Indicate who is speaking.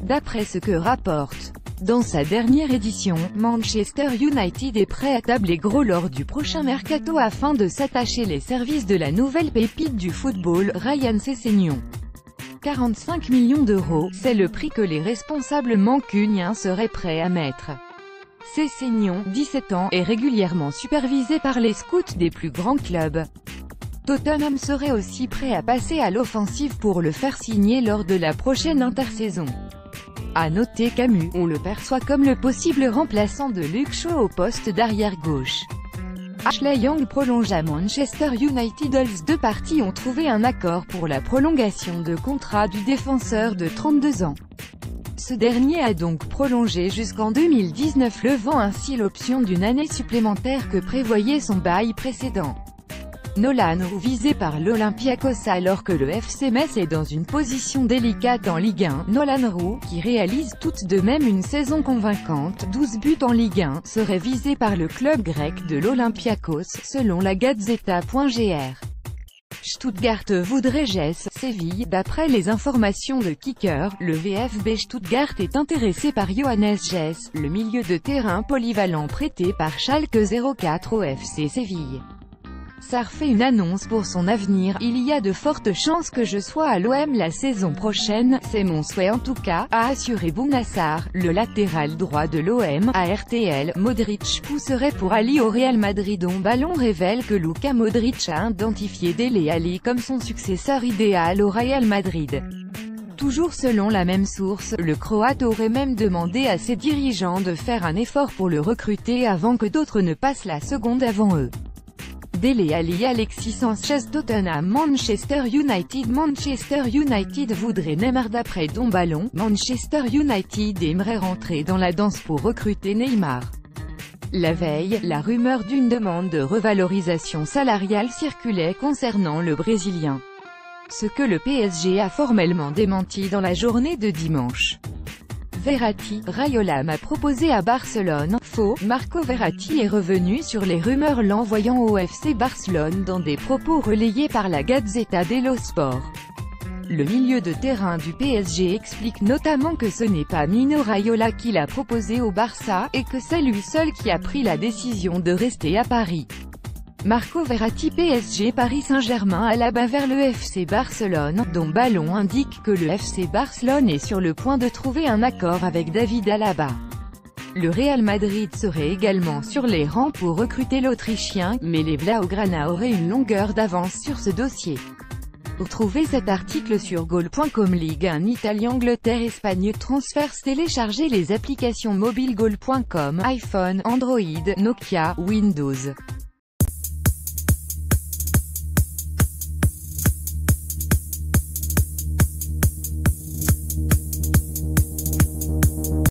Speaker 1: D'après ce que rapporte dans sa dernière édition, Manchester United est prêt à tabler gros lors du prochain mercato afin de s'attacher les services de la nouvelle pépite du football, Ryan Sessegnon. 45 millions d'euros, c'est le prix que les responsables mancuniens seraient prêts à mettre. Sessegnon, 17 ans, est régulièrement supervisé par les scouts des plus grands clubs. Tottenham serait aussi prêt à passer à l'offensive pour le faire signer lors de la prochaine intersaison. À noter qu'Amu, on le perçoit comme le possible remplaçant de Luke Shaw au poste d'arrière gauche. Ashley Young prolonge à Manchester United. Les deux parties ont trouvé un accord pour la prolongation de contrat du défenseur de 32 ans. Ce dernier a donc prolongé jusqu'en 2019, levant ainsi l'option d'une année supplémentaire que prévoyait son bail précédent. Nolan Roux visé par l'Olympiakos alors que le FC Metz est dans une position délicate en Ligue 1. Nolan Roux, qui réalise tout de même une saison convaincante, 12 buts en Ligue 1, serait visé par le club grec de l'Olympiakos, selon la Gazzetta.gr. Stuttgart voudrait Jesse Séville. D'après les informations de Kicker, le VfB Stuttgart est intéressé par Johannes Jesse, le milieu de terrain polyvalent prêté par Schalke 04 au FC Séville. Sarr fait une annonce pour son avenir: il y a de fortes chances que je sois à l'OM la saison prochaine, c'est mon souhait en tout cas, a assuré Bouna Sarr, le latéral droit de l'OM, à RTL. Modric pousserait pour Ali au Real Madrid. Ballon révèle que Luka Modric a identifié Dele Alli comme son successeur idéal au Real Madrid. Toujours selon la même source, le Croate aurait même demandé à ses dirigeants de faire un effort pour le recruter avant que d'autres ne passent la seconde avant eux. Dele Alli, Alexis Sanchez, Tottenham, Manchester United voudrait Neymar. D'après Don Ballon, Manchester United aimerait rentrer dans la danse pour recruter Neymar. La veille, la rumeur d'une demande de revalorisation salariale circulait concernant le Brésilien, ce que le PSG a formellement démenti dans la journée de dimanche. Verratti, Raiola m'a proposé à Barcelone. Faux. Marco Verratti est revenu sur les rumeurs l'envoyant au FC Barcelone dans des propos relayés par la Gazzetta dello Sport. Le milieu de terrain du PSG explique notamment que ce n'est pas Mino Raiola qui l'a proposé au Barça, et que c'est lui seul qui a pris la décision de rester à Paris. Marco Verratti, PSG. Paris Saint-Germain à la bas vers le FC Barcelone, dont Ballon indique que le FC Barcelone est sur le point de trouver un accord avec David Alaba. Le Real Madrid serait également sur les rangs pour recruter l'Autrichien, mais les Blaugrana auraient une longueur d'avance sur ce dossier. Retrouvez cet article sur goal.com. Ligue 1, Italie, Angleterre, Espagne. Transfert. Téléchargez les applications mobiles goal.com, iPhone, Android, Nokia, Windows.